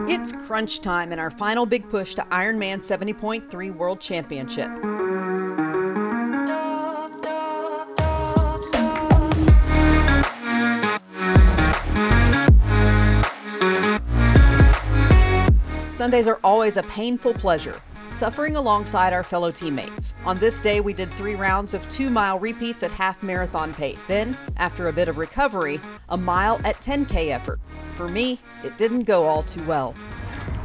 It's crunch time in our final big push to Ironman 70.3 World Championship. Sundays are always a painful pleasure, suffering alongside our fellow teammates. On this day, we did 3 rounds of 2-mile repeats at half marathon pace. Then, after a bit of recovery, a mile at 10K effort. For me, it didn't go all too well.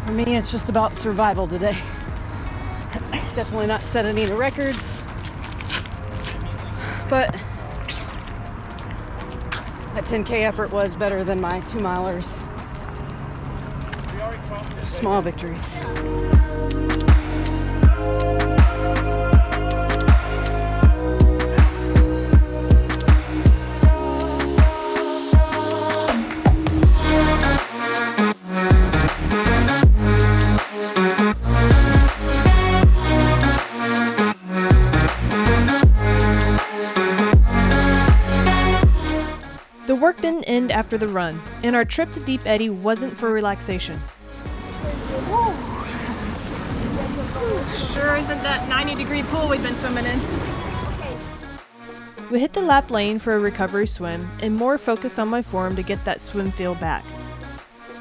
For me, it's just about survival today. Definitely not setting any records, but that 10K effort was better than my 2-milers. Small victories. The work didn't end after the run, and our trip to Deep Eddy wasn't for relaxation. Sure isn't that 90-degree pool we've been swimming in. We hit the lap lane for a recovery swim and more focus on my form to get that swim feel back.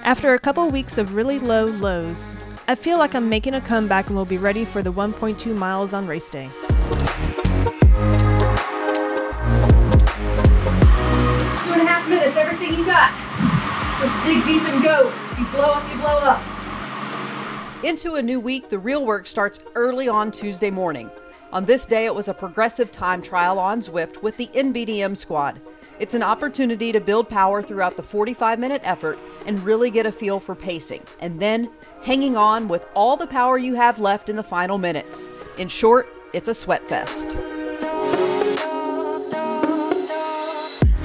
After a couple weeks of really low lows, I feel like I'm making a comeback and will be ready for the 1.2 miles on race day. 2.5 minutes, everything you got. Just dig deep and go. If you blow up, you blow up. Into a new week, the real work starts early on Tuesday morning. On this day, it was a progressive time trial on Zwift with the NBDM squad. It's an opportunity to build power throughout the 45-minute effort and really get a feel for pacing, and then hanging on with all the power you have left in the final minutes. In short, it's a sweat fest.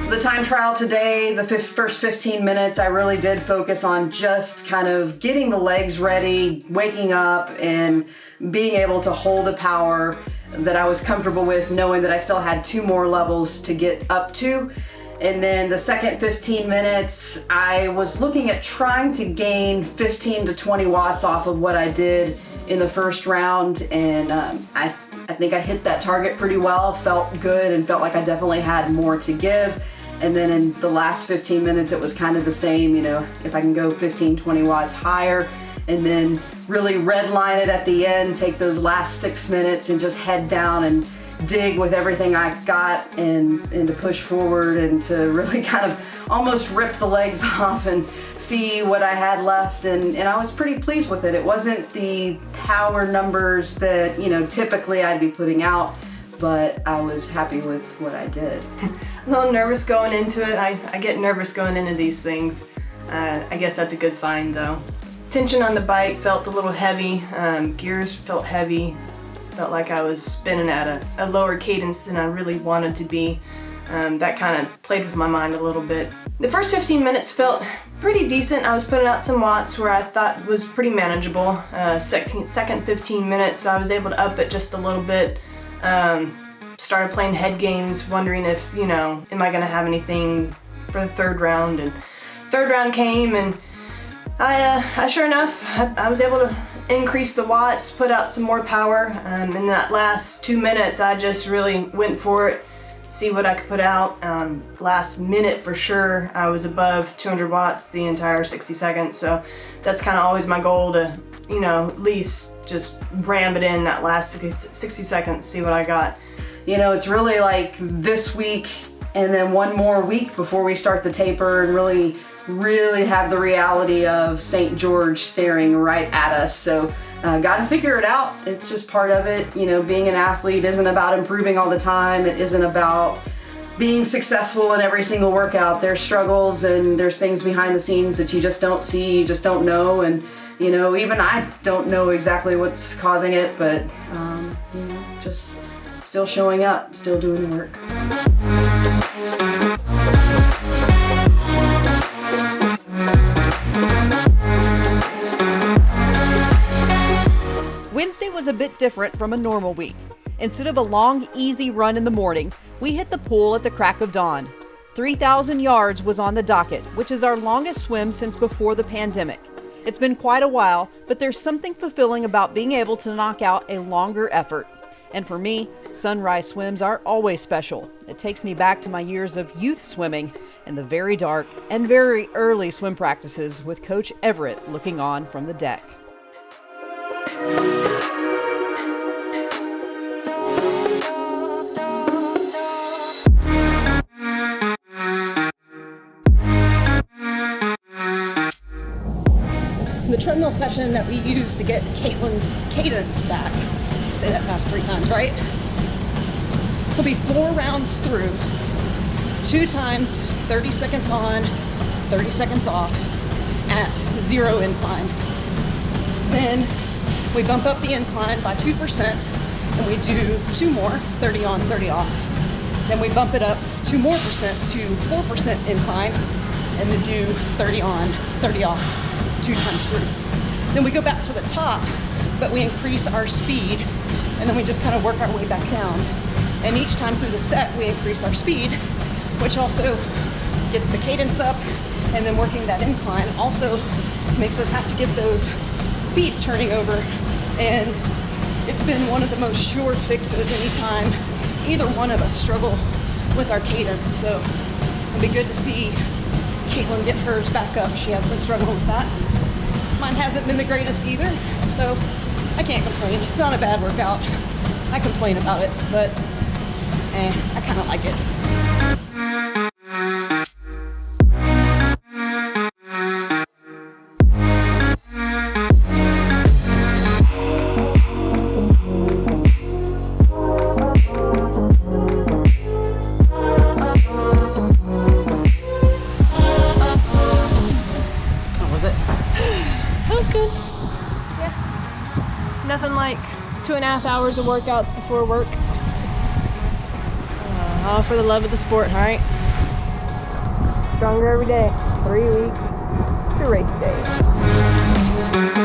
The time trial today, the first 15 minutes, I really did focus on just kind of getting the legs ready, waking up, and being able to hold a power that I was comfortable with, knowing that I still had 2 more levels to get up to. And then the second 15 minutes, I was looking at trying to gain 15 to 20 watts off of what I did in the first round, and I think I hit that target pretty well, felt good, and felt like I definitely had more to give. And then in the last 15 minutes, it was kind of the same, if I can go 15, 20 watts higher, and then really redline it at the end, take those last 6 minutes and just head down and dig with everything I got and to push forward and to really kind of almost rip the legs off and see what I had left. And I was pretty pleased with it. It wasn't the power numbers that, typically I'd be putting out, but I was happy with what I did. A little nervous going into it. I get nervous going into these things. I guess that's a good sign though. Tension on the bike felt a little heavy. Gears felt heavy. Felt like I was spinning at a lower cadence than I really wanted to be. That kind of played with my mind a little bit. The first 15 minutes felt pretty decent. I was putting out some watts where I thought was pretty manageable. Second 15 minutes, I was able to up it just a little bit. Started playing head games, wondering if, am I gonna have anything for the third round? And third round came, and I sure enough, I was able to increase the watts, put out some more power. In that last 2 minutes, I just really went for it, see what I could put out. Last minute for sure, I was above 200 watts the entire 60 seconds. So that's kind of always my goal to, at least just ram it in that last 60 seconds, see what I got. It's really like this week and then one more week before we start the taper and really have the reality of St. George staring right at us. So got to figure it out. It's just part of it. Being an athlete isn't about improving all the time. It isn't about being successful in every single workout. There's struggles and there's things behind the scenes that you just don't see, you just don't know. And even I don't know exactly what's causing it, but just still showing up, still doing the work. Wednesday was a bit different from a normal week. Instead of a long, easy run in the morning, we hit the pool at the crack of dawn. 3,000 yards was on the docket, which is our longest swim since before the pandemic. It's been quite a while, but there's something fulfilling about being able to knock out a longer effort. And for me, sunrise swims are always special. It takes me back to my years of youth swimming and the very dark and very early swim practices with Coach Everett looking on from the deck. The treadmill session that we use to get Caitlin's cadence back, say that fast 3 times, right? Will be 4 rounds through, 2 times, 30 seconds on, 30 seconds off at 0 incline. Then we bump up the incline by 2% and we do 2 more, 30 on, 30 off. Then we bump it up 2 more percent to 4% incline and then do 30 on, 30 off. 2 times through. Then we go back to the top, but we increase our speed, and then we just kind of work our way back down. And each time through the set, we increase our speed, which also gets the cadence up, and then working that incline also makes us have to get those feet turning over. And it's been one of the most sure fixes anytime either one of us struggle with our cadence. So it'll be good to see Caitlin get hers back up. She has been struggling with that. Mine hasn't been the greatest either, so I can't complain. It's not a bad workout. I complain about it, but I kind of like it. Nothing like 2.5 hours of workouts before work. All for the love of the sport, all right? Stronger every day. 3 weeks to race day.